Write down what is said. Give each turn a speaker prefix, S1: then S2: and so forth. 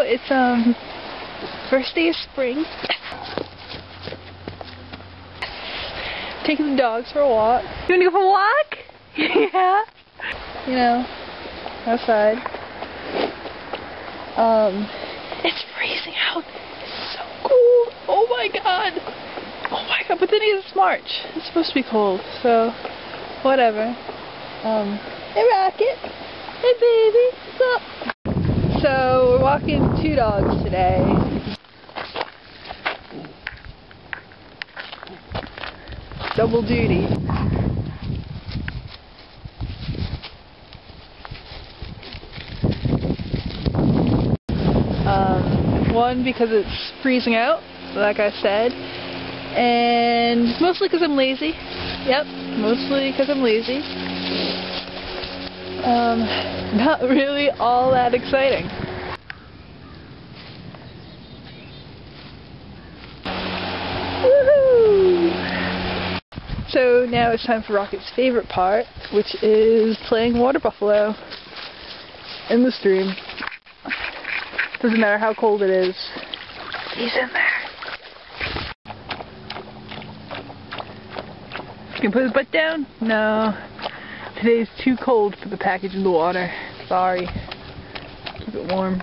S1: it's first day of spring. Taking the dogs for a walk. You wanna go for a walk? Yeah. You know, outside. It's freezing out. It's so cold. Oh my god. Oh my god, but then it's March. It's supposed to be cold, so whatever. Hey Rocket. Hey baby. What's up? So we're walking 2 dogs today. Double duty. One, because it's freezing out, like I said, and mostly because I'm lazy. Yep, mostly because I'm lazy. Not really all that exciting. Woohoo! So now it's time for Rocket's favorite part, which is playing water buffalo in the stream. Doesn't matter how cold it is. He's in there. Can you put his butt down? No. Today's too cold for the package in the water. Sorry. Keep it warm.